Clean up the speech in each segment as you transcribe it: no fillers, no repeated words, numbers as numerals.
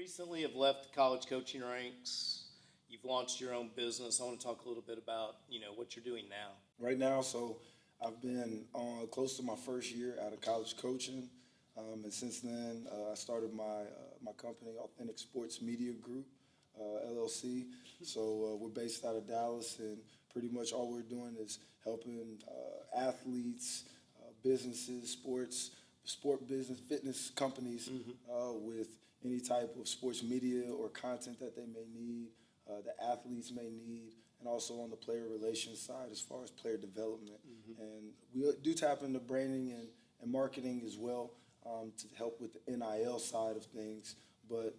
recently have left the college coaching ranks. You've launched your own business. I want to talk a little bit about, what you're doing now. Right now, so I've been close to my first year out of college coaching, and since then I started my company, Authentic Sports Media Group, LLC. So we're based out of Dallas, and pretty much all we're doing is helping athletes, businesses, sport business, fitness companies with any type of sports media or content that they may need, the athletes may need, and also on the player relations side as far as player development. And we do tap into branding and marketing as well to help with the NIL side of things, but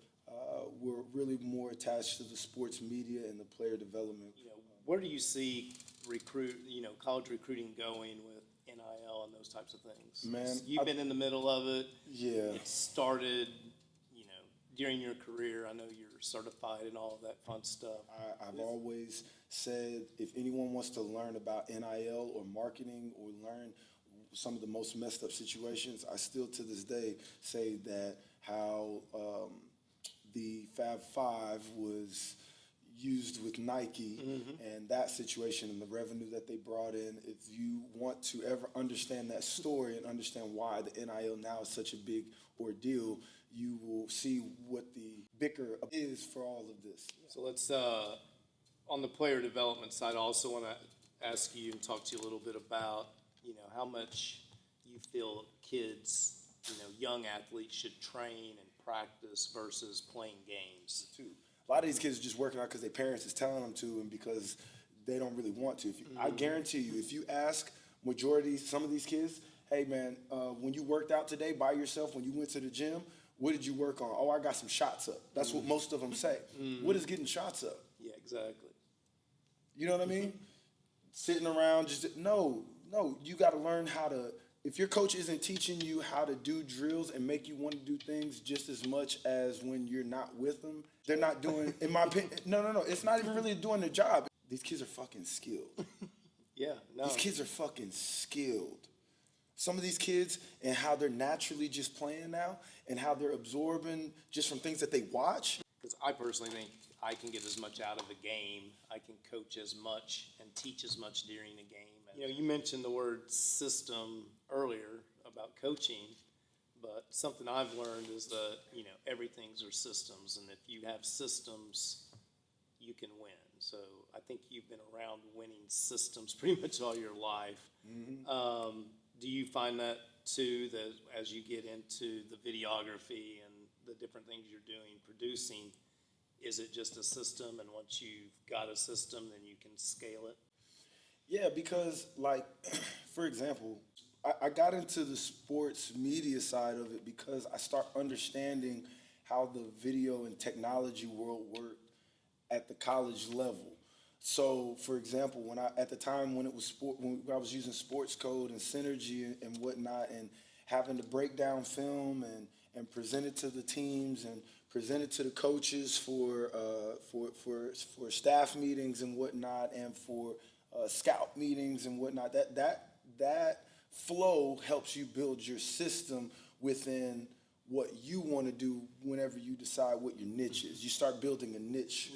we're really more attached to the sports media and the player development. Where do you see college recruiting going with NIL and those types of things? Man, You've been in the middle of it. Yeah. It started, during your career. I know you're certified and all of that fun stuff. I've always said if anyone wants to learn about NIL or marketing or learn some of the most messed up situations, I still to this day say that how the Fab Five was used with Nike and that situation and the revenue that they brought in. If you want to ever understand that story and understand why the NIL now is such a big ordeal, you will see what the bicker is for all of this. So let's, on the player development side, I also want to ask you and talk to you a little bit about, how much you feel kids, young athletes should train and practice versus playing games. A lot of these kids are just working out because their parents is telling them to and because they don't really want to. I guarantee you, if you ask some of these kids, hey man, when you worked out today by yourself, when you went to the gym, what did you work on? Oh, I got some shots up. That's what most of them say. What is getting shots up? Yeah, exactly. You know what I mean? Sitting around, no, you got to learn how to, if your coach isn't teaching you how to do drills and make you want to do things just as much as when you're not with them, they're not doing, in my opinion, no, it's not even really doing their job. These kids are fucking skilled. Yeah, no. These kids are fucking skilled. Some of these kids and how they're naturally just playing now and how they're absorbing just from things that they watch. Because I personally think I can get as much out of a game. I can coach as much and teach as much during a game. And, you mentioned the word system earlier about coaching, but something I've learned is that, everything's are systems. And if you have systems, you can win. So I think you've been around winning systems pretty much all your life. Do you find that too, that as you get into the videography and the different things you're doing, producing, is it just a system, and once you've got a system, then you can scale it? Yeah, because for example, I got into the sports media side of it because I start understanding how the video and technology world worked at the college level. So, for example, at the time when I was using sports code and synergy and whatnot, and having to break down film and present it to the teams and present it to the coaches for staff meetings and whatnot, and for scout meetings and whatnot, that flow helps you build your system within what you want to do whenever you decide what your niche is. You start building a niche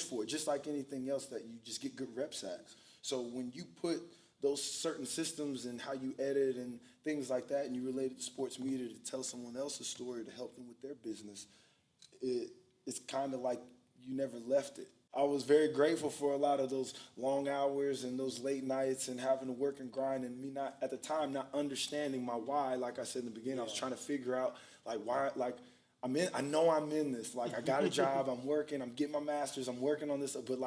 for it, just like anything else that you just get good reps at. So when you put those certain systems and how you edit and things like that, and you relate it to sports media to tell someone else's story to help them with their business, it's kind of like you never left it. I was very grateful for a lot of those long hours and those late nights and having to work and grind, and me not, at the time, not understanding my why. Like I said in the beginning, I was trying to figure out why, I know I'm in this. I got a job, I'm working, I'm getting my master's, I'm working on this, but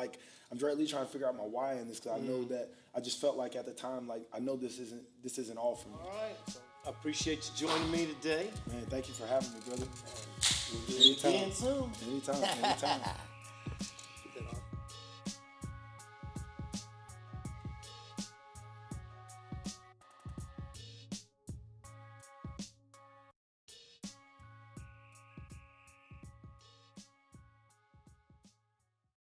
I'm directly trying to figure out my why in this, because I know that I just felt like at the time, I know this isn't all for me. All right. So I appreciate you joining me today. Man, thank you for having me, brother. We'll do it again soon. Anytime.